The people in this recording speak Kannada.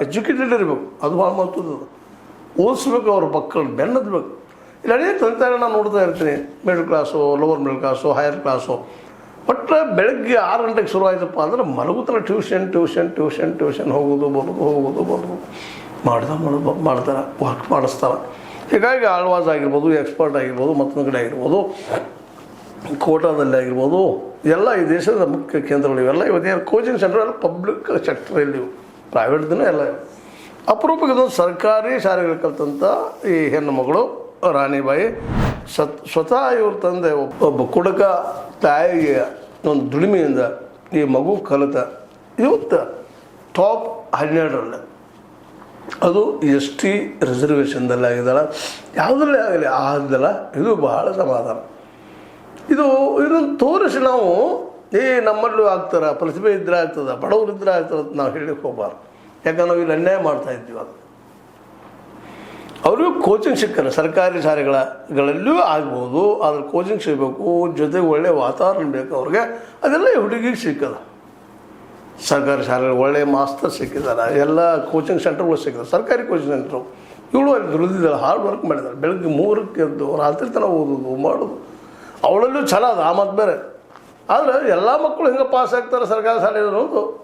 ಎಜುಕೇಟೆಡ್ ಇರಬೇಕು, ಅದು ಭಾಳ ಮಹತ್ವದ. ಓದಿಸ್ಬೇಕು, ಅವ್ರ ಮಕ್ಕಳು ಬೆನ್ನತ್ಬೇಕು. ಇಲ್ಲಿ ಅನೇಕ ತಂದೆ ನಾನು ನೋಡ್ತಾ ಇರ್ತೀನಿ, middle class, lower middle class, higher class. ಒಟ್ಟು ಬೆಳಗ್ಗೆ 6 ಗಂಟೆಗೆ ಶುರು ಆಯ್ತಪ್ಪ ಅಂದ್ರೆ ಮಲಗುತ್ತಲ್ಲ ಟ್ಯೂಷನ್ ಹೋಗೋದು ಬರೋದು ಮಾಡ್ತಾರೆ, ವರ್ಕ್ ಮಾಡಿಸ್ತಾರೆ. ಹೀಗಾಗಿ ಆಳ್ವಾಸ್ ಆಗಿರ್ಬೋದು, ಎಕ್ಸ್ಪರ್ಟ್ ಆಗಿರ್ಬೋದು, ಮತ್ತೊಂದು ಕಡೆ ಆಗಿರ್ಬೋದು, ಕೋಟಾದಲ್ಲಿ ಆಗಿರ್ಬೋದು, ಎಲ್ಲ ಈ ದೇಶದ ಮುಖ್ಯ ಕೇಂದ್ರಗಳು ಇವೆಲ್ಲ ಇವತ್ತೇನು ಕೋಚಿಂಗ್ ಸೆಂಟರ್ ಎಲ್ಲ ಪಬ್ಲಿಕ್ ಸೆಕ್ಟರಲ್ಲಿ, ಪ್ರೈವೇಟ್ದೂ ಎಲ್ಲ. ಅಪರೂಪಕ್ಕೆ ಇದೊಂದು ಸರ್ಕಾರಿ ಶಾಲೆಗಳು ಕಲ್ತಂಥ ಈ ಹೆಣ್ಣು ಮಗಳು ರಾಣಿಬಾಯಿ ಸ್ವತಃ ಇವ್ರ ತಂದೆ ಒಬ್ಬ ಕುಡುಕ ತಾಯಿಗೆ ಒಂದು ದುಡಿಮೆಯಿಂದ ಈ ಮಗು ಕಲಿತ ಇವತ್ತು ಟಾಪ್ 12ರಲ್ಲಿ, ಅದು ST ರಿಸರ್ವೇಷನ್ದಲ್ಲಿ ಆಗಿದ್ದಾಳೆ. ಯಾವುದರಲ್ಲೇ ಆಗಲಿ ಆಗಿದ್ದಲ್ಲ, ಇದು ಬಹಳ ಸಮಾಧಾನ. ಇದನ್ನು ತೋರಿಸಿ ನಾವು ನಮ್ಮಲ್ಲೂ ಆಗ್ತಾರೆ, ಪ್ರತಿಭೆ ಇದ್ದರೆ ಆಗ್ತದೆ, ಬಡವರಿದ್ದರೆ ಆಗ್ತದೆ ಅಂತ ನಾವು ಹೇಳಲಿಕ್ಕೆ ಹೋಗ್ಬಾರ್ದು. ಯಾಕಂದ್ರೆ ನಾವು ಇಲ್ಲಿ ಅನ್ಯಾಯ ಮಾಡ್ತಾಯಿದ್ದೀವಿ. ಅದು ಅವ್ರಿಗೂ ಕೋಚಿಂಗ್ ಸಿಕ್ಕಲ್ಲ, ಸರ್ಕಾರಿ ಶಾಲೆಗಳಲ್ಲೂ ಆಗ್ಬೋದು, ಅದ್ರ ಕೋಚಿಂಗ್ ಸಿಗಬೇಕು, ಜೊತೆಗೆ ಒಳ್ಳೆಯ ವಾತಾವರಣ ಬೇಕು ಅವ್ರಿಗೆ. ಅದೆಲ್ಲ ಹುಡುಗಿಗೆ ಸಿಕ್ಕಲ್ಲ. ಸರ್ಕಾರಿ ಶಾಲೆಗಳು ಒಳ್ಳೆಯ ಮಾಸ್ತರ್ ಸಿಕ್ಕಿದ್ದಾರೆ, ಎಲ್ಲ ಕೋಚಿಂಗ್ ಸೆಂಟರ್ಗಳು ಸಿಕ್ಕಿದ್ದಾರೆ, ಸರ್ಕಾರಿ ಕೋಚಿಂಗ್ ಸೆಂಟ್ರು. ಇವಳು ಅಲ್ಲಿ ದುಡಿದಿದ್ದಾಳೆ, ಹಾರ್ಡ್ ವರ್ಕ್ ಮಾಡಿದ್ದಾಳೆ. ಬೆಳಗ್ಗೆ 3ಕ್ಕೆ ಎದ್ದು ರಾತ್ರಿ ತನಕ ಓದೋದು ಮಾಡೋದು, ಅವಳಲ್ಲೂ ಛಲ ಅದು, ಆ ಮತ್ತು ಬೇರೆ. ಆದರೆ ಎಲ್ಲ ಮಕ್ಕಳು ಹಿಂಗೆ ಪಾಸ್ ಆಗ್ತಾರೆ ಸರ್ಕಾರಿ ಶಾಲೆ ಅನ್ನೋದು